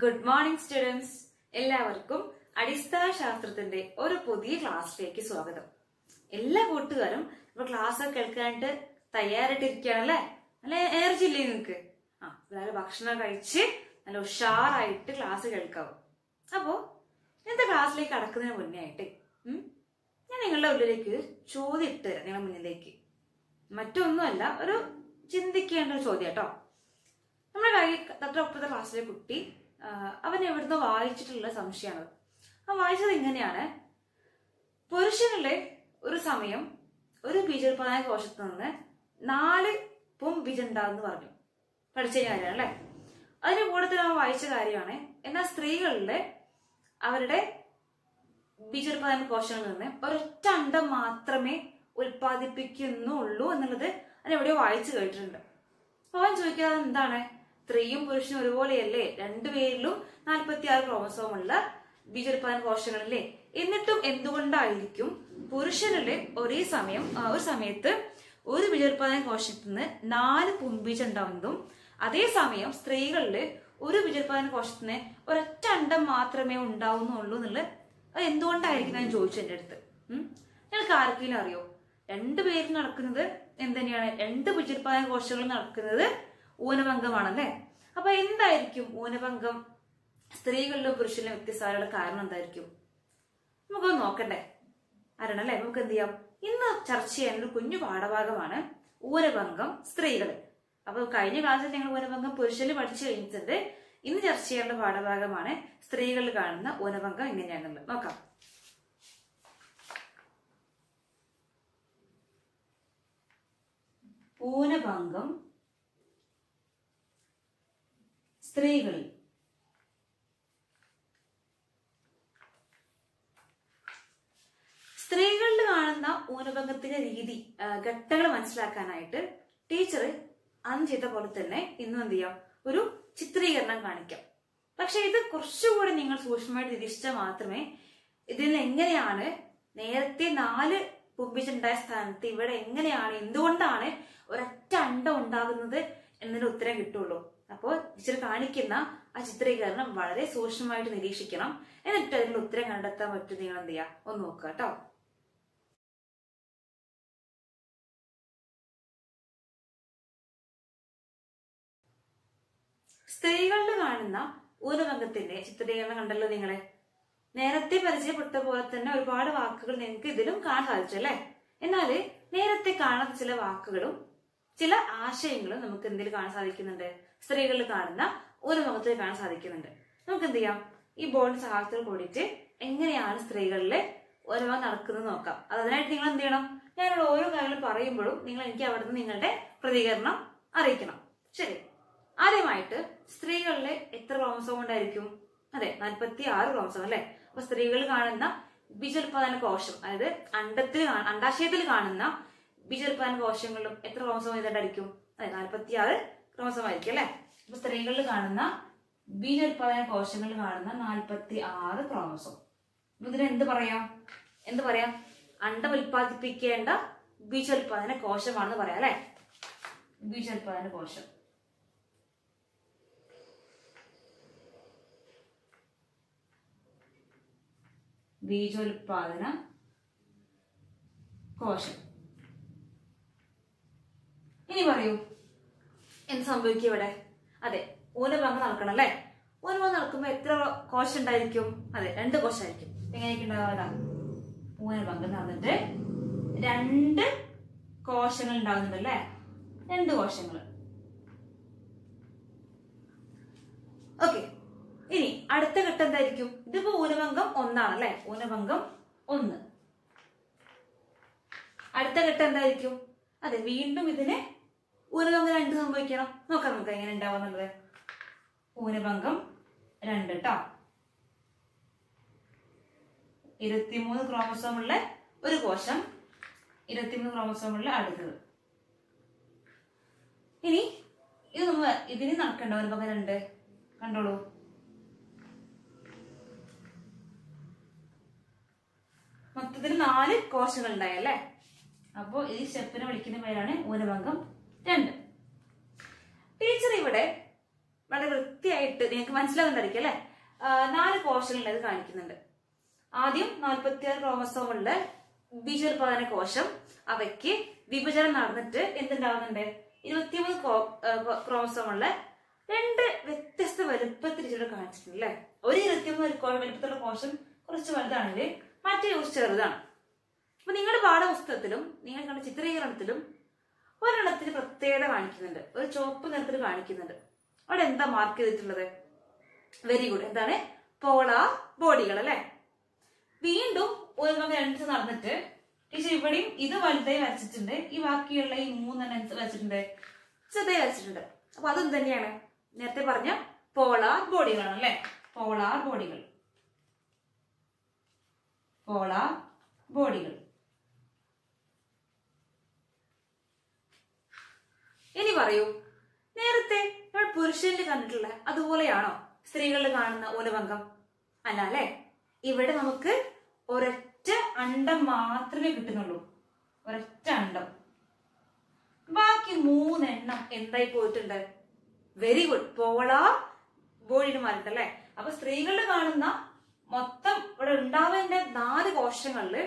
Good morning students. എല്ലാവർക്കും അടിസ്ഥാന ശാസ്ത്രത്തിന്റെ ഒരു പുതിയ ക്ലാസ്സിലേക്ക് സ്വാഗതം. എല്ലാ കൂട്ടുകാരും ഇപ്പൊ ക്ലാസ് കേൾക്കാനായിട്ട് തയ്യാറായിട്ടിരിക്കുകയാണല്ലേ? നല്ല എനർജി ഇല്ലേ നിങ്ങക്ക്? നല്ല ഭക്ഷണം കഴിച്ച് നല്ല ഉഷാറായിട്ട് ക്ലാസ് കേൾക്കാവും. അപ്പോ ഇന്നത്തെ ക്ലാസ്സിലേക്ക് കടക്കുന്നതിന് മുന്നേ ആയിട്ട് ഞാൻ നിങ്ങളുടെ ഉള്ളിലേക്ക് ചോദ്യം ഇട്ട് തരാം. നിങ്ങളുടെ മുന്നിലേക്ക് മറ്റൊന്നുമല്ല, ഒരു ചിന്തിക്കേണ്ട ഒരു ചോദ്യം കേട്ടോ. നമ്മുടെ കൈ തൊട്ടപ്പുറത്തെ ക്ലാസ്സിലെ കുട്ടി അവൻ എവിടുന്ന് വായിച്ചിട്ടുള്ള സംശയമാണ്. വായിച്ചത് ഇങ്ങനെയാണ്: പുരുഷനിലെ ഒരു സമയം ഒരു ബീജോത്പാദന കോശത്ത് നിന്ന് 4 ബീജം ഉണ്ടാകുന്നു പറഞ്ഞു. പഠിച്ച കാര്യമാണ് അല്ലെ? അതിന്റെ കൂടെ തന്നെ അവൻ വായിച്ച കാര്യമാണ്, എന്നാൽ സ്ത്രീകളിലെ അവരുടെ ബീജോത്പാദന കോശങ്ങളിൽ നിന്ന് ഒരൊറ്റ അണ്ഡം മാത്രമേ ഉൽപ്പാദിപ്പിക്കുന്നുള്ളൂ എന്നുള്ളത് അതിനെവിടെയോ വായിച്ചു കേട്ടിട്ടുണ്ട്. അവൻ ചോദിക്കാതെ എന്താണ്, സ്ത്രീയും പുരുഷനും ഒരുപോലെയല്ലേ? രണ്ടുപേരിലും 46 ക്രോമസോം ഉള്ള ബീജോത്പാദന കോശങ്ങളില്ലേ? എന്നിട്ടും എന്തുകൊണ്ടായിരിക്കും പുരുഷനിലെ ഒരു സമയത്ത് ഒരു ബീജോത്പാദന കോശത്തിൽ നിന്ന് 4 പുംബീജം ഉണ്ടാവുന്നതും അതേസമയം സ്ത്രീകളില് ഒരു ബീജോത്പാദന കോശത്തിന് ഒരൊറ്റ അണ്ഡം മാത്രമേ ഉണ്ടാവുന്നുള്ളൂ എന്നുള്ളത് അത് എന്തുകൊണ്ടായിരിക്കും ഞാൻ ചോദിച്ചു എന്റെ അടുത്ത്. ഞങ്ങൾക്ക് ആർക്കെങ്കിലും അറിയോ? രണ്ടുപേരും നടക്കുന്നത് എന്തുതന്നെയാണ്? 2 ബീജോത്പാദന കോശങ്ങൾ നടക്കുന്നത് ഊനഭംഗമാണല്ലേ? അപ്പൊ എന്തായിരിക്കും ഊനഭംഗം സ്ത്രീകളിലും പുരുഷനിലും വ്യത്യസ്തമായുള്ള കാരണം എന്തായിരിക്കും? നമുക്കൊന്ന് നോക്കണ്ടേ? അറിയണല്ലേ? നമുക്ക് എന്ത് ചെയ്യാം? ഇന്ന് ചർച്ച ചെയ്യുന്ന ഒരു കുഞ്ഞു പാഠഭാഗമാണ് ഊനഭംഗം സ്ത്രീകള്. അപ്പൊ കഴിഞ്ഞ ക്ലാസ്സിൽ ഞങ്ങൾ ഊനഭംഗം പുരുഷനിൽ പഠിച്ചു കഴിഞ്ഞിട്ടുണ്ട്. ഇന്ന് ചർച്ച ചെയ്യേണ്ട പാഠഭാഗമാണ് സ്ത്രീകളിൽ കാണുന്ന ഊനഭംഗം എങ്ങനെയാണെന്നുള്ളത്. നോക്കാം. ഊനഭംഗം സ്ത്രീകളിൽ. സ്ത്രീകളിൽ കാണുന്ന ഊനഭംഗത്തിന്റെ രീതി, ഘട്ടങ്ങൾ മനസ്സിലാക്കാനായിട്ട് ടീച്ചർ അന്ന് ചെയ്ത പോലെ തന്നെ ഇന്നും എന്ത് ചെയ്യാം? ഒരു ചിത്രീകരണം കാണിക്കാം. പക്ഷെ ഇത് കുറച്ചുകൂടി നിങ്ങൾ സൂക്ഷ്മമായിട്ട് നിരീക്ഷിച്ചാൽ മാത്രമേ ഇതിൽ എങ്ങനെയാണ് നേരത്തെ 4 പുംബീജമുണ്ടായ സ്ഥാനത്ത് ഇവിടെ എങ്ങനെയാണ്, എന്തുകൊണ്ടാണ് ഒരൊറ്റ അണ്ഡം ഉണ്ടാകുന്നത് എന്നതിന്റെ ഉത്തരം കിട്ടുള്ളൂ. അപ്പോൾ ടീച്ചർ കാണിക്കുന്ന ആ ചിത്രീകരണം വളരെ സൂക്ഷ്മമായിട്ട് നിരീക്ഷിക്കണം. എന്നിട്ട് അതിനുള്ള ഉത്തരം കണ്ടെത്താൻ പറ്റും. നിങ്ങൾ എന്ത് ചെയ്യാം? ഒന്ന് നോക്കുക കേട്ടോ. സ്ത്രീകളിൽ കാണുന്ന ഊനഭംഗത്തിന്റെ ചിത്രീകരണം കണ്ടല്ലോ നിങ്ങളെ. നേരത്തെ പരിചയപ്പെട്ട പോലെ തന്നെ ഒരുപാട് വാക്കുകൾ നിങ്ങൾക്ക് ഇതിലും കാണാൻ സാധിച്ചു അല്ലെ? എന്നാല് നേരത്തെ കാണാത്ത ചില വാക്കുകളും ചില ആശയങ്ങളും നമുക്ക് എന്തിൽ കാണാൻ സാധിക്കുന്നുണ്ട്? സ്ത്രീകളിൽ കാണുന്ന ഊനഭംഗത്തിൽ കാണാൻ സാധിക്കുന്നുണ്ട്. നമുക്ക് എന്ത് ചെയ്യാം? ഈ ബോർഡിന്റെ സഹായത്തോട് കൂടിയിട്ട് എങ്ങനെയാണ് സ്ത്രീകളിലെ ഊനഭംഗം നടക്കുന്നത് നോക്കാം. അതിനായിട്ട് നിങ്ങൾ എന്ത് ചെയ്യണം? ഞാനുള്ള ഓരോ കാര്യങ്ങളും പറയുമ്പോഴും നിങ്ങൾ എനിക്ക് അവിടെ നിന്ന് നിങ്ങളുടെ പ്രതികരണം അറിയിക്കണം. ശരി, ആദ്യമായിട്ട് സ്ത്രീകളിലെ എത്ര ക്രോമസോം ഉണ്ടായിരിക്കും? അതെ, 46 ക്രോമസോം അല്ലെ? അപ്പൊ സ്ത്രീകളിൽ കാണുന്ന ബീജോത്പാദന കോശം, അതായത് അണ്ടാശയത്തിൽ കാണുന്ന ബീജോത്പാദന കോശങ്ങളിലും എത്ര ക്രോമസോം ഇതുണ്ടായിരിക്കും? അതെ, 46 ക്രോമസോം ആയിരിക്കും അല്ലെ? അപ്പൊ സ്ത്രീകളിൽ കാണുന്ന ബീജോത്പാദന കോശങ്ങളിൽ കാണുന്ന 46 ക്രോമസോം. ഇതിന് എന്ത് പറയാം? അണ്ഡം ഉൽപ്പാദിപ്പിക്കേണ്ട ബീജോത്പാദന കോശമാണെന്ന് പറയാം അല്ലെ? ബീജോത്പാദന കോശം. ബീജോത്പാദന കോശം. ഇനി പറയൂ, എന്ത് സംഭവിക്കും ഇവിടെ? അതെ, ഊനഭംഗം നടക്കണം അല്ലെ? ഊനഭംഗം നടക്കുമ്പോ എത്ര കോശം ഉണ്ടായിരിക്കും? അതെ, 2 കോശമായിരിക്കും. എങ്ങനെയൊക്കെ ഉണ്ടാവുക? ഊനഭംഗം നടന്നിട്ട് 2 കോശങ്ങൾ ഉണ്ടാവുന്നുണ്ട് അല്ലെ? 2 കോശങ്ങൾ. ഓക്കെ, ഇനി അടുത്ത ഘട്ടം എന്തായിരിക്കും? ഇതിപ്പോ ഊനഭംഗം 1 ആണല്ലേ? ഊനഭംഗം 1. അടുത്ത ഘട്ടം എന്തായിരിക്കും? അതെ, വീണ്ടും ഇതിന് ഊനഭംഗം 2 സംഭവിക്കണം. നോക്കാം നമുക്ക് എങ്ങനെ ഉണ്ടാവുന്നുള്ളത്. ഊനഭംഗം 2 കേട്ടോ. 23 ക്രോമസോം ഉള്ള ഒരു കോശം, 23 ക്രോമസോം ഉള്ള അടുത്തത്. ഇനി ഇതിന് നടക്കണ്ട ഊനഭംഗം 2. കണ്ടോളൂ. മൊത്തത്തിൽ 4 കോശങ്ങൾ ഉണ്ടായല്ലേ? അപ്പോ ഈ സ്റ്റെപ്പിനെ വിളിക്കുന്ന പേരാണ് ഊനഭംഗം 2. ടീച്ചർ ഇവിടെ വളരെ വൃത്തിയായിട്ട് നിങ്ങൾക്ക് മനസ്സിലാവുന്നതായിരിക്കും അല്ലെ. 4 കോശങ്ങൾ ഇത് കാണിക്കുന്നുണ്ട്. ആദ്യം 46 ക്രോമസോമുള്ള ബീജോത്പാദന കോശം, അവയ്ക്ക് വിഭജനം നടന്നിട്ട് എന്തുണ്ടാവുന്നുണ്ട്? 23 ക്രോമസോമുള്ള 2 വ്യത്യസ്ത വലുപ്പത്തിൽ ഇവിടെ കാണിച്ചിട്ടുണ്ട് അല്ലെ. ഒരു 23 വലുപ്പത്തിലുള്ള കോശം കുറച്ച് വലുതാണെങ്കിൽ മറ്റേ കുറച്ച് ചെറുതാണ്. അപ്പൊ നിങ്ങളുടെ പാഠപുസ്തകത്തിലും നിങ്ങൾ കണ്ട ചിത്രീകരണത്തിലും ഒരെണ്ണത്തിന് പ്രത്യേകത കാണിക്കുന്നുണ്ട്, ഒരു ചുവപ്പ് നിറത്തിൽ കാണിക്കുന്നുണ്ട്. അവിടെ എന്താ മാർക്ക് ചെയ്തിട്ടുള്ളത്? Very good. എന്താണ്? പോളാർ ബോഡികൾ അല്ലെ. വീണ്ടും ഒരു നടന്നിട്ട് ടീച്ചർ ഇവിടെയും ഇത് വലുതായി വരച്ചിട്ടുണ്ട്, ഈ ബാക്കിയുള്ള ഈ 3 വരച്ചിട്ടുണ്ട്, ചെറുതായി വരച്ചിട്ടുണ്ട്. അപ്പൊ അതും തന്നെയാണ് നേരത്തെ പറഞ്ഞ പോളാർ ബോഡികളാണ് അല്ലെ. പോളാർ ബോഡികൾ, പോളാർ ബോഡികൾ. ഇനി പറയൂ, നേരത്തെ നമ്മൾ പുരുഷനിൽ കണ്ടിട്ടുള്ള അതുപോലെയാണോ സ്ത്രീകളിൽ കാണുന്ന ഊനഭംഗം? അല്ല അല്ലെ. ഇവിടെ നമുക്ക് ഒരൊറ്റ അണ്ടം മാത്രമേ കിട്ടുന്നുള്ളൂ, ഒരൊറ്റ അണ്ടം. ബാക്കി 3 എണ്ണം എന്തായി പോയിട്ടുണ്ട്? വെരി ഗുഡ്, പോളാർ ബോഡിയിൽ മാറിയിട്ടല്ലേ. അപ്പൊ സ്ത്രീകളിൽ കാണുന്ന മൊത്തം ഇവിടെ ഉണ്ടാവേണ്ട 4 കോശങ്ങളില്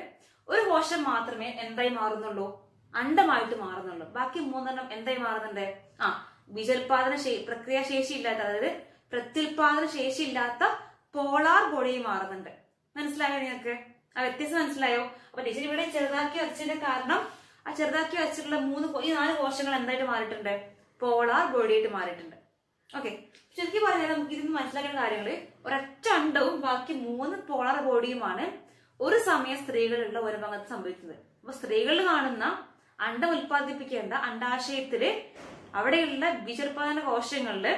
ഒരു കോശം മാത്രമേ എന്തായി മാറുന്നുള്ളൂ? അണ്ടമായിട്ട് മാറുന്നുള്ളൂ. ബാക്കി 3 എണ്ണം എന്തായി മാറുന്നുണ്ട്? ബീജോത്പാദന പ്രക്രിയ ശേഷി ഇല്ലാത്ത, അതായത് പ്രത്യുൽപാദന ശേഷി ഇല്ലാത്ത പോളാർ ബോഡിയിൽ മാറുന്നുണ്ട്. മനസ്സിലായോ നിങ്ങൾക്ക്? ആ വ്യത്യാസം മനസ്സിലായോ? അപ്പൊ ടീച്ചർ ഇവിടെ ചെറുതാക്കി വരച്ചതിന്റെ കാരണം ആ ചെറുതാക്കി വരച്ചിട്ടുള്ള ഈ 4 കോശങ്ങൾ എന്തായിട്ട് മാറിയിട്ടുണ്ട്? പോളാർ ബോഡിയായിട്ട് മാറിയിട്ടുണ്ട്. ഓക്കെ, ശരിക്കും പറഞ്ഞാൽ നമുക്ക് ഇതിന് മനസ്സിലാക്കേണ്ട കാര്യങ്ങള് ഒരൊറ്റ അണ്ടവും ബാക്കി 3 പോളാർ ബോഡിയുമാണ് ഒരു സമയം സ്ത്രീകളുള്ള ഊനഭംഗത്ത് സംഭവിക്കുന്നത്. അപ്പൊ സ്ത്രീകളിൽ കാണുന്ന അണ്ടം ഉൽപ്പാദിപ്പിക്കേണ്ട അണ്ടാശയത്തില് അവിടെയുള്ള ബീജോത്പാദന കോശങ്ങളില്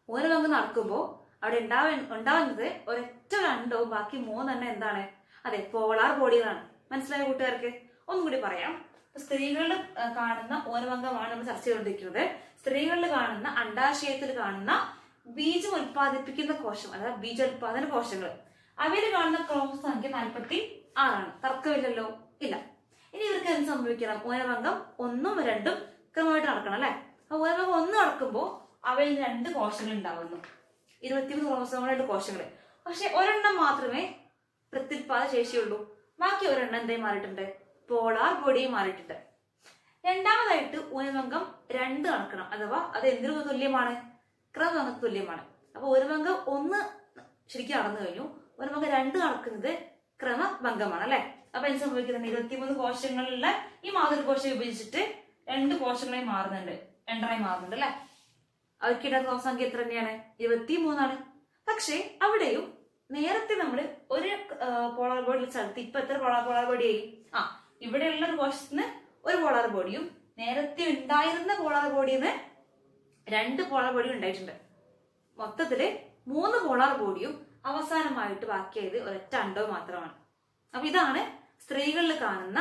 ഊനഭംഗം നടക്കുമ്പോൾ അവിടെ ഉണ്ടാവുന്നത് ഒരൊറ്റ അണ്ടവും ബാക്കി 3 എണ്ണം എന്താണ്? അതെ, പോളാർ ബോഡികളാണ്. മനസ്സിലായ കൂട്ടുകാർക്ക്? ഒന്നും കൂടി പറയാം. സ്ത്രീകളിൽ കാണുന്ന ഊനഭംഗമാണ് നമ്മൾ ചർച്ച ചെയ്തുകൊണ്ടിരിക്കുന്നത്. സ്ത്രീകളിൽ കാണുന്ന അണ്ടാശയത്തിൽ കാണുന്ന ബീജം ഉൽപ്പാദിപ്പിക്കുന്ന കോശം, അതായത് ബീജോത്പാദന കോശങ്ങൾ, അവയിൽ കാണുന്ന ക്രോമസോം സംഖ്യ 46 ആണ്. തർക്കമില്ലല്ലോ? ഇല്ല. ഇനി ഇവർക്ക് എന്ത് സംഭവിക്കണം? ഊനഭംഗം 1ഉം 2ഉം ക്രമമായിട്ട് നടക്കണം അല്ലെ. അപ്പൊ ഊനഭംഗം 1 നടക്കുമ്പോൾ അവയിൽ 2 കോശങ്ങൾ ഉണ്ടാവുന്നു, 23 ക്രോമസോമുള്ള 2 കോശങ്ങൾ. പക്ഷെ ഒരെണ്ണം മാത്രമേ പ്രത്യുൽപാദന ശേഷിയുള്ളൂ. ബാക്കി ഒരെണ്ണം എന്തായി മാറിയിട്ടുണ്ട്? പോളാർ ബോഡിയും മാറിയിട്ടുണ്ട്. രണ്ടാമതായിട്ട് ഊനഭംഗം 2 നടക്കണം, അഥവാ അത് എന്തിനു തുല്യമാണ്? ക്രമഭംഗത്തിന് തുല്യമാണ്. അപ്പൊ ഊനഭംഗം 1 ശരിക്കും നടന്നു കഴിഞ്ഞു, ഊനഭംഗം 2 നടക്കുന്നത് ക്രമഭംഗമാണ് അല്ലെ. അപ്പൊ എന്ത് സംഭവിക്കുന്നുണ്ട്? 23 കോശങ്ങളിലുള്ള ഈ മാതൃകോശം വിഭജിച്ചിട്ട് 2 കോശങ്ങളായി മാറുന്നുണ്ട്, 2 മാറുന്നുണ്ട് അല്ലെ. അവർക്കിട സംഖ്യ എത്ര തന്നെയാണ്? 23 ആണ്. പക്ഷെ അവിടെയും നേരത്തെ നമ്മൾ ഒരു പോളാർ ബോഡി സ്ഥലത്ത് ഇപ്പൊ എത്ര പോളാർ ബോഡിയായി? ഇവിടെയുള്ള ഒരു കോശത്തിന് ഒരു പോളാർ ബോഡിയും നേരത്തെ ഉണ്ടായിരുന്ന പോളാർ ബോഡിയിൽ നിന്ന് 2 പോളാർ ബോഡിയും ഉണ്ടായിട്ടുണ്ട്. മൊത്തത്തില് 3 പോളാർ ബോഡിയും അവസാനമായിട്ട് ബാക്കിയായത് ഒരൊറ്റ അണ്ടവും മാത്രമാണ്. അപ്പൊ ഇതാണ് സ്ത്രീകളിൽ കാണുന്ന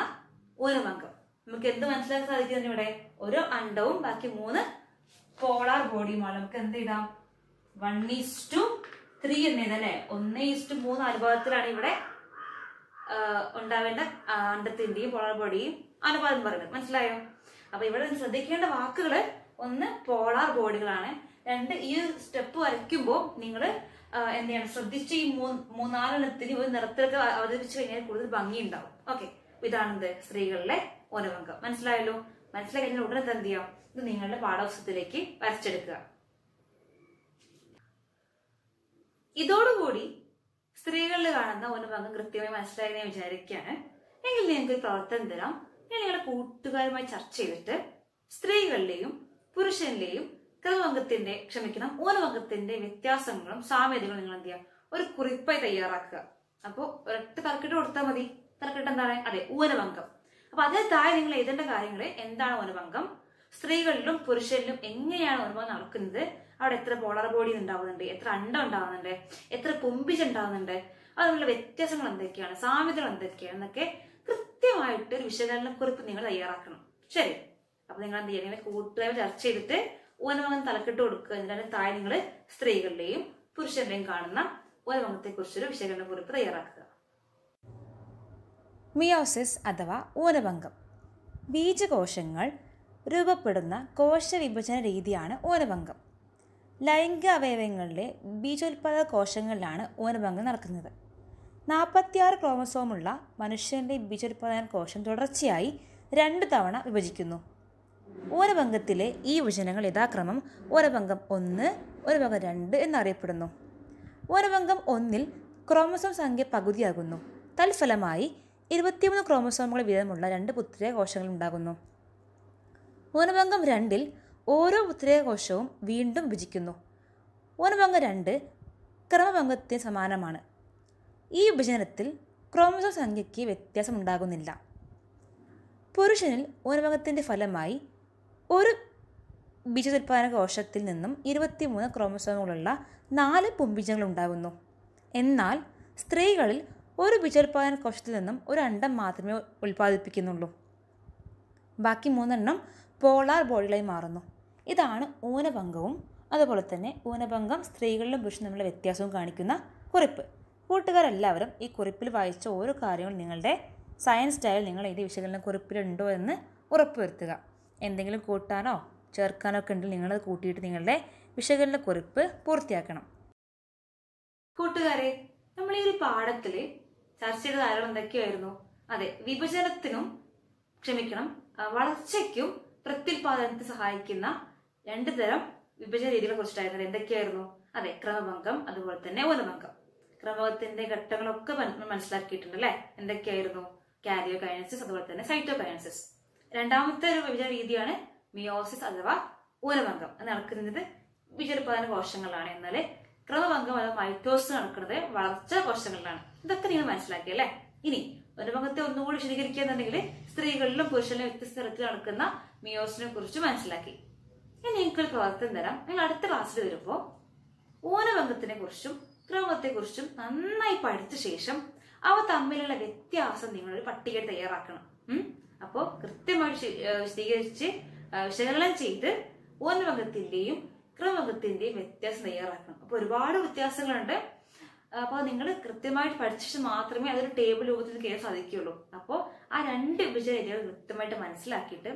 ഊനഭംഗം. നമുക്ക് എന്ത് മനസ്സിലാക്കാൻ സാധിക്കുന്നത്? ഇവിടെ ഒരു അണ്ടവും ബാക്കി 3 പോളാർ ബോഡിയുമാണ്. നമുക്ക് എന്ത് ചെയ്താം? 1:3 എന്നതല്ലേ, 1:3 അനുപാതത്തിലാണ് ഇവിടെ ഉണ്ടാവേണ്ട അണ്ടത്തിന്റെയും പോളാർ ബോഡിയും അനുപാതം പറയുന്നത്. മനസ്സിലായോ? അപ്പൊ ഇവിടെ ശ്രദ്ധിക്കേണ്ട വാക്കുകള്, 1 പോളാർ ബോഡികളാണ്, 2 ഈ സ്റ്റെപ്പ് വരയ്ക്കുമ്പോൾ നിങ്ങൾ എന്ത് ചെയ്യണം? ശ്രദ്ധിച്ച് ഈ 3-4 എണ്ണത്തിന് ഒരു നിറത്തിലൊക്കെ അവതരിപ്പിച്ചു കഴിഞ്ഞാൽ കൂടുതൽ ഭംഗി ഉണ്ടാവും. ഓക്കെ, ഇതാണെന്ത് സ്ത്രീകളിലെ ഊനഭംഗം. മനസ്സിലായല്ലോ? മനസ്സിലായി കഴിഞ്ഞാൽ ഉടനെ എന്ത് ചെയ്യാം? ഇത് നിങ്ങളുടെ പാഠപുസ്തകത്തിലേക്ക് വരച്ചെടുക്കുക. ഇതോടുകൂടി സ്ത്രീകളിൽ കാണുന്ന ഊനഭംഗം കൃത്യമായി മനസ്സിലായെന്ന് ഞാൻ വിചാരിക്കുകയാണ്. എങ്കിൽ നിങ്ങൾക്ക് ഒരു പ്രവർത്തനം തരാം. ഞാൻ നിങ്ങളുടെ കൂട്ടുകാരുമായി ചർച്ച ചെയ്തിട്ട് സ്ത്രീകളിലെയും പുരുഷനിലെയും ഊനഭംഗത്തിന്റെ വ്യത്യാസങ്ങളും സാമ്യതകളും നിങ്ങൾ എന്ത് ചെയ്യുക? ഒരു കുറിപ്പായി തയ്യാറാക്കുക. അപ്പൊ ഒരൊറ്റ തലക്കെട്ട് കൊടുത്താൽ മതി. തലക്കെട്ട് എന്താണ്? അതെ, ഊനഭംഗം. അപ്പൊ അതിന് താഴെ നിങ്ങൾ എഴുതേണ്ട കാര്യങ്ങൾ എന്താണ് ഊനഭംഗം, സ്ത്രീകളിലും പുരുഷനിലും എങ്ങനെയാണ് ഊനഭംഗം നടക്കുന്നത്, അവിടെ എത്ര പോളാർ ബോഡി ഉണ്ടാവുന്നുണ്ട്, എത്ര അണ്ടം ഉണ്ടാവുന്നുണ്ട്, എത്ര പുംബിജം ഉണ്ടാവുന്നുണ്ട്, അതുള്ള വ്യത്യാസങ്ങൾ എന്തൊക്കെയാണ്, സാമ്യതകൾ എന്തൊക്കെയാണ് എന്നൊക്കെ കൃത്യമായിട്ട് ഒരു വിശകലനക്കുറിപ്പ് നിങ്ങൾ തയ്യാറാക്കണം. ശരി, അപ്പൊ നിങ്ങൾ എന്ത് ചെയ്യുക? കൂട്ടുകാരെ ചർച്ച ചെയ്തിട്ട് ഊനഭംഗം തലക്കെട്ട് കൊടുക്കുക. എന്നിട്ട് താഴെ നിങ്ങൾ സ്ത്രീകളുടെയും പുരുഷന്റെയും കാണുന്ന ഊനഭംഗത്തെ കുറിച്ചൊരു വിശകലനക്കുറിപ്പ് തയ്യാറാക്കുക. മിയോസിസ് അഥവാ ഊനഭംഗം. ബീജകോശങ്ങൾ രൂപപ്പെടുന്ന കോശവിഭജന രീതിയാണ് ഊനഭംഗം. ലൈംഗിക അവയവങ്ങളിലെ ബീജോത്പാദക കോശങ്ങളിലാണ് ഊനഭംഗം നടക്കുന്നത്. 46 ക്രോമസോമുള്ള മനുഷ്യൻ്റെ ബീജോത്പാദന കോശം തുടർച്ചയായി 2 തവണ വിഭജിക്കുന്നു. ഊനഭംഗത്തിലെ ഈ വിഭജനങ്ങൾ യഥാക്രമം ഊനഭംഗം 1, ഊനഭംഗം 2 എന്നറിയപ്പെടുന്നു. ഊനഭംഗം 1-ൽ ക്രോമസോം സംഖ്യ പകുതിയാകുന്നു. തൽഫലമായി 23 ക്രോമസോമുകൾ വീതമുള്ള 2 പുത്രിക കോശങ്ങൾ ഉണ്ടാകുന്നു. ഊനഭംഗം 2-ൽ ഓരോ പുത്രിക കോശവും വീണ്ടും വിഭജിക്കുന്നു. ഊനഭംഗം 2 ക്രമഭംഗത്തിന് സമാനമാണ്. ഈ വിഭജനത്തിൽ ക്രോമസോം സംഖ്യയ്ക്ക് വ്യത്യാസം ഉണ്ടാകുന്നില്ല. പുരുഷനിൽ ഊനഭംഗത്തിൻ്റെ ഫലമായി ഒരു ബീജോത്പാദന കോശത്തിൽ നിന്നും 23 ക്രോമസോമുകളുള്ള 4 പുംബീജങ്ങൾ ഉണ്ടാകുന്നു. എന്നാൽ സ്ത്രീകളിൽ ഒരു ബീജോത്പാദന കോശത്തിൽ നിന്നും ഒരു അണ്ഡം മാത്രമേ ഉൽപ്പാദിപ്പിക്കുന്നുള്ളൂ. ബാക്കി 3 പോളാർ ബോഡികളായി മാറുന്നു. ഇതാണ് ഊനഭംഗവും അതുപോലെ തന്നെ ഊനഭംഗം സ്ത്രീകളിലും പുരുഷനും തമ്മിലുള്ള വ്യത്യാസവും കാണിക്കുന്ന കുറിപ്പ്. കൂട്ടുകാരെല്ലാവരും ഈ കുറിപ്പിൽ വായിച്ച ഓരോ കാര്യങ്ങളും നിങ്ങളുടെ സയൻസ് സ്റ്റൈൽ നിങ്ങൾ എഴുതിയ വിശകലന കുറിപ്പിലുണ്ടോ എന്ന് ഉറപ്പുവരുത്തുക. എന്തെങ്കിലും കൂട്ടാനോ ചേർക്കാനോ ഒക്കെ ഉണ്ടെങ്കിൽ നിങ്ങളത് കൂട്ടിയിട്ട് നിങ്ങളുടെ വിശകലന കുറിപ്പ് പൂർത്തിയാക്കണം. കൂട്ടുകാരെ, നമ്മൾ ഈ ഒരു പാഠത്തിൽ ചർച്ച ചെയ്ത കാര്യങ്ങൾ എന്തൊക്കെയായിരുന്നു? അതെ, വളർച്ചയ്ക്കും പ്രത്യുൽപാദനത്തിന് സഹായിക്കുന്ന 2 തരം വിഭജന രീതികളെ കുറിച്ചിട്ടായിരുന്നു. എന്തൊക്കെയായിരുന്നു? അതെ, ക്രമഭംഗം അതുപോലെ തന്നെ ഊനഭംഗം. ക്രമഭംഗത്തിന്റെ ഘട്ടങ്ങളൊക്കെ മനസ്സിലാക്കിയിട്ടുണ്ട് അല്ലെ? എന്തൊക്കെയായിരുന്നു? കാരിയോകൈനസിസ് അതുപോലെ തന്നെ സൈറ്റോകൈനസിസ്. രണ്ടാമത്തെ ഒരു വിഭജന രീതിയാണ് മിയോസിസ് അഥവാ ഊനഭംഗം. അത് നടക്കുന്നത് ബീജോത്പാദന കോശങ്ങളാണ്. എന്നാൽ ക്രമഭംഗം അഥവാ മൈറ്റോസിസ് നടക്കുന്നത് വളർച്ചാ കോശങ്ങളിലാണ്. ഇതൊക്കെ നിങ്ങൾ മനസ്സിലാക്കി അല്ലെ? ഇനി ഊനഭംഗത്തെ ഒന്നുകൂടി വിശദീകരിക്കുകയെന്നുണ്ടെങ്കിൽ സ്ത്രീകളിലും പുരുഷനിലും വ്യത്യസ്ത തരത്തിൽ നടക്കുന്ന മിയോസിനെ കുറിച്ച് മനസ്സിലാക്കി. ഇനി നിങ്ങൾക്ക് പ്രവർത്തനം തരാം. നിങ്ങൾ അടുത്ത ക്ലാസ്സിൽ വരുമ്പോൾ ഊനഭംഗത്തിനെ കുറിച്ചും ക്രമത്തെ കുറിച്ചും നന്നായി പഠിച്ച ശേഷം അവ തമ്മിലുള്ള വ്യത്യാസം നിങ്ങളൊരു പട്ടിക തയ്യാറാക്കണം. അപ്പോൾ കൃത്യമായിട്ട് വിശദീകരിച്ച് വിശകലനം ചെയ്ത് ഊനഭംഗത്തിന്റെയും ക്രമഭംഗത്തിന്റെയും വ്യത്യാസം തയ്യാറാക്കണം. അപ്പൊ ഒരുപാട് വ്യത്യാസങ്ങളുണ്ട്. അപ്പൊ നിങ്ങൾ കൃത്യമായിട്ട് പഠിച്ചു മാത്രമേ അതൊരു ടേബിൾ രൂപത്തിൽ കയറാൻ സാധിക്കുകയുള്ളൂ. അപ്പോൾ ആ 2 വിഭജന രീതികൾ കൃത്യമായിട്ട് മനസ്സിലാക്കിയിട്ട്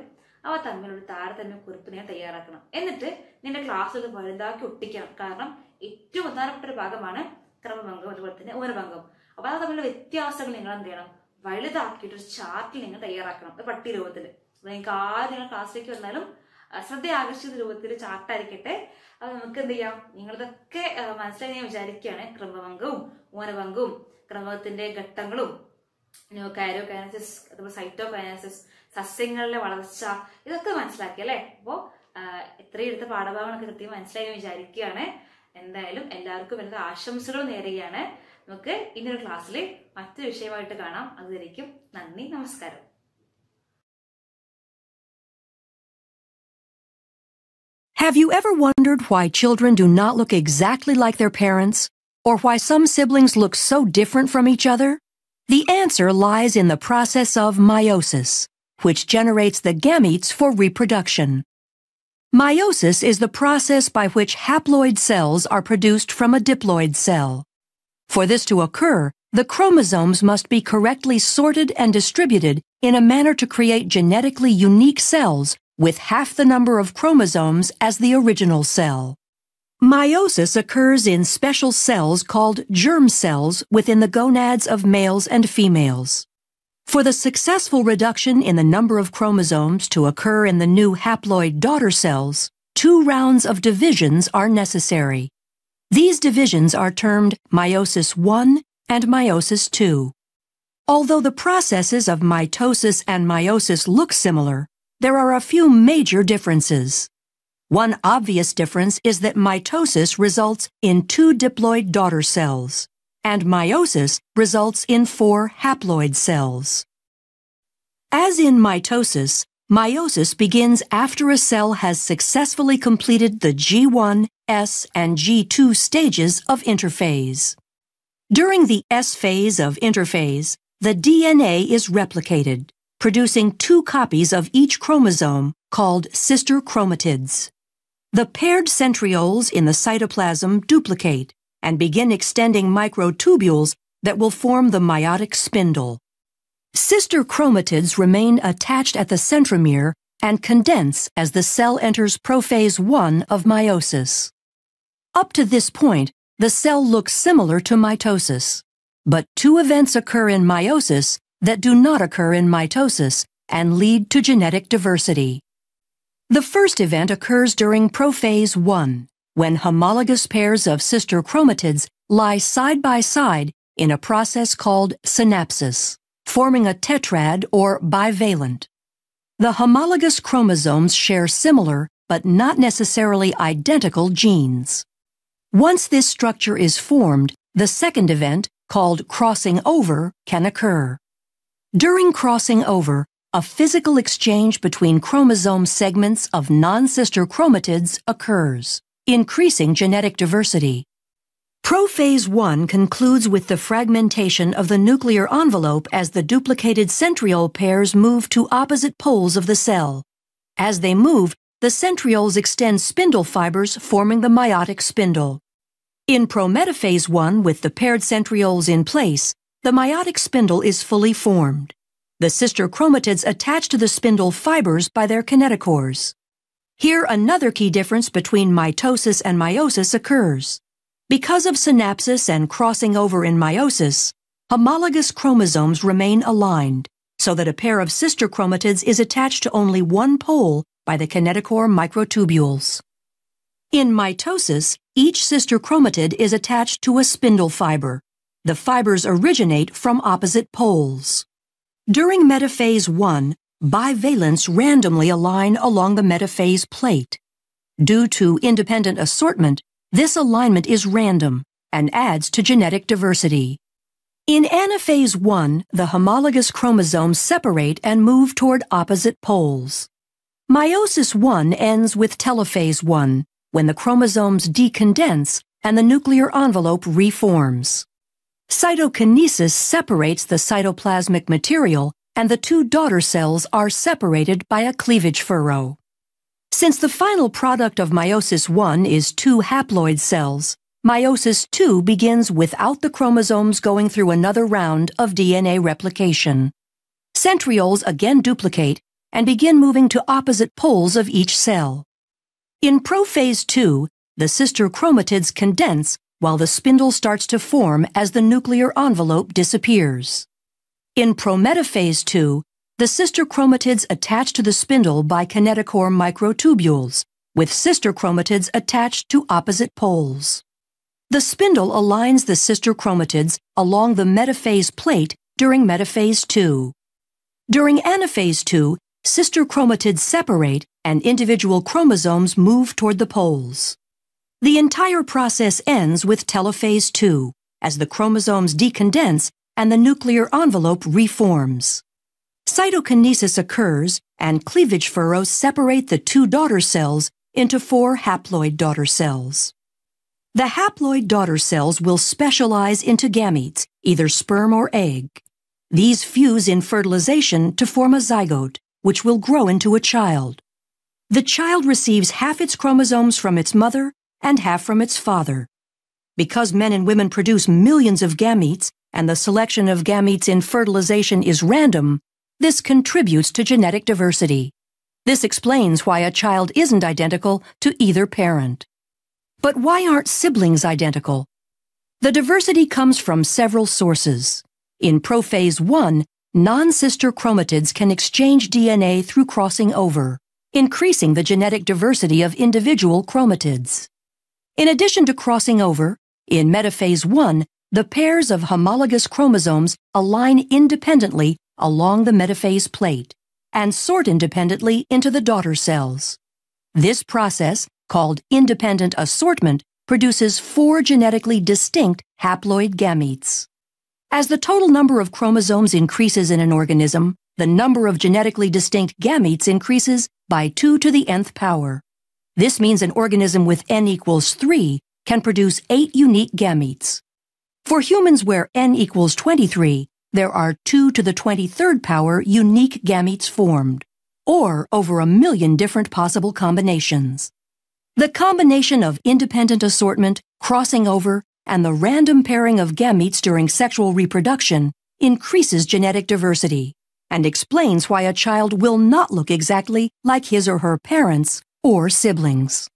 അവ തമ്മിലൊരു താരതമ്യ കുറിപ്പ് ഞാൻ തയ്യാറാക്കണം. എന്നിട്ട് നിന്റെ ക്ലാസ്സിൽ വലുതാക്കി ഒട്ടിക്കണം. കാരണം ഏറ്റവും പ്രധാനപ്പെട്ട ഒരു ഭാഗമാണ് ക്രമഭംഗം അതുപോലെ തന്നെ ഊനഭംഗം. അപ്പൊ അത് തമ്മിലുള്ള വ്യത്യാസങ്ങൾ നിങ്ങൾ എന്ത് ചെയ്യണം? വലുതാക്കിയിട്ട് ഒരു ചാർട്ടിൽ നിങ്ങൾ തയ്യാറാക്കണം. അത് പട്ടി രൂപത്തിൽ. നിങ്ങൾക്ക് ആദ്യം നിങ്ങൾ ക്ലാസ്സിലേക്ക് വന്നാലും ശ്രദ്ധ ആകർഷിക്കുന്ന രൂപത്തിൽ ചാർട്ടായിരിക്കട്ടെ. അത് നമുക്ക് എന്ത് ചെയ്യാം? നിങ്ങളിതൊക്കെ മനസ്സിലായി ഞാൻ വിചാരിക്കുകയാണ്. ക്രമഭംഗവും ഊനഭംഗവും ക്രമത്തിന്റെ ഘട്ടങ്ങളും കാരിയോകൈനസിസ് അതുപോലെ സൈറ്റോകൈനസിസ് സസ്യങ്ങളിലെ വളർച്ച ഇതൊക്കെ മനസ്സിലാക്കി അല്ലെ? അപ്പോ ഇത്രയും എടുത്ത പാഠഭാഗങ്ങളൊക്കെ കൃത്യം മനസ്സിലായി വിചാരിക്കുകയാണ്. എന്തായാലും എല്ലാവർക്കും എല്ലാ ആശംസകളും നേരുകയാണ്. നമുക്ക് ഇന്നൊരു ക്ലാസ്സിൽ മറ്റൊരു വിഷയമായിട്ട് കാണാം. അതുവരേക്കും നന്ദി, നമസ്കാരം. Have you ever wondered why children do not look exactly like their parents, or why some siblings look so different from each other? The answer lies in the process of meiosis, which generates the gametes for reproduction. Meiosis is the process by which haploid cells are produced from a diploid cell. For this to occur, the chromosomes must be correctly sorted and distributed in a manner to create genetically unique cells with half the number of chromosomes as the original cell. Meiosis occurs in special cells called germ cells within the gonads of males and females. For the successful reduction in the number of chromosomes to occur in the new haploid daughter cells, 2 rounds of divisions are necessary. These divisions are termed meiosis I and meiosis II. Although the processes of mitosis and meiosis look similar, there are a few major differences. One obvious difference is that mitosis results in 2 diploid daughter cells, and meiosis results in 4 haploid cells. As in mitosis, meiosis begins after a cell has successfully completed the G1, S, and G2 stages of interphase. During the S phase of interphase, the DNA is replicated, producing 2 copies of each chromosome called sister chromatids. The paired centrioles in the cytoplasm duplicate and begin extending microtubules that will form the meiotic spindle. Sister chromatids remain attached at the centromere and condense as the cell enters prophase 1 of meiosis. Up to this point, the cell looks similar to mitosis. But two events occur in meiosis that do not occur in mitosis and lead to genetic diversity. The first event occurs during prophase 1, when homologous pairs of sister chromatids lie side by side in a process called synapsis, forming a tetrad or bivalent. The homologous chromosomes share similar but not necessarily identical genes. Once this structure is formed, the second event, called crossing over, can occur. During crossing over, a physical exchange between chromosome segments of non-sister chromatids occurs, increasing genetic diversity. Prophase 1 concludes with the fragmentation of the nuclear envelope as the duplicated centriole pairs move to opposite poles of the cell. As they move, the centrioles extend spindle fibers, forming the meiotic spindle. In prometaphase 1, with the paired centrioles in place, the meiotic spindle is fully formed. The sister chromatids attach to the spindle fibers by their kinetochores. Here, another key difference between mitosis and meiosis occurs. Because of synapsis and crossing over in meiosis, homologous chromosomes remain aligned, so that a pair of sister chromatids is attached to only one pole by the kinetochore microtubules. In mitosis, each sister chromatid is attached to a spindle fiber. The fibers originate from opposite poles. During metaphase 1, bivalents randomly align along the metaphase plate. Due to independent assortment, this alignment is random and adds to genetic diversity. In anaphase 1, the homologous chromosomes separate and move toward opposite poles. Meiosis 1 ends with telophase 1, when the chromosomes decondense and the nuclear envelope reforms. Cytokinesis separates the cytoplasmic material, and the two daughter cells are separated by a cleavage furrow. Since the final product of meiosis 1 is two haploid cells, meiosis 2 begins without the chromosomes going through another round of DNA replication. Centrioles again duplicate and begin moving to opposite poles of each cell. In prophase 2, the sister chromatids condense while the spindle starts to form as the nuclear envelope disappears. In prometaphase 2, the sister chromatids attach to the spindle by kinetochore microtubules, with sister chromatids attached to opposite poles. The spindle aligns the sister chromatids along the metaphase plate during metaphase 2. During anaphase 2, sister chromatids separate and individual chromosomes move toward the poles. The entire process ends with telophase 2, as the chromosomes decondense and the nuclear envelope reforms. Cytokinesis occurs, and cleavage furrows separate the two daughter cells into 4 haploid daughter cells. The haploid daughter cells will specialize into gametes, either sperm or egg. These fuse in fertilization to form a zygote, which will grow into a child. The child receives half its chromosomes from its mother and half from its father. Because men and women produce millions of gametes, and the selection of gametes in fertilization is random, this contributes to genetic diversity. This explains why a child isn't identical to either parent. But why aren't siblings identical? The diversity comes from several sources. In prophase 1, non-sister chromatids can exchange DNA through crossing over, increasing the genetic diversity of individual chromatids. In addition to crossing over, in metaphase 1, the pairs of homologous chromosomes align independently along the metaphase plate and sort independently into the daughter cells. This process, called independent assortment, produces 4 genetically distinct haploid gametes. As the total number of chromosomes increases in an organism, the number of genetically distinct gametes increases by 2 to the nth power. This means an organism with n equals 3 can produce 8 unique gametes. For humans where n equals 23, there are 2 to the 23rd power unique gametes formed, or over 1 million different possible combinations. The combination of independent assortment, crossing over, and the random pairing of gametes during sexual reproduction increases genetic diversity and explains why a child will not look exactly like his or her parents or siblings.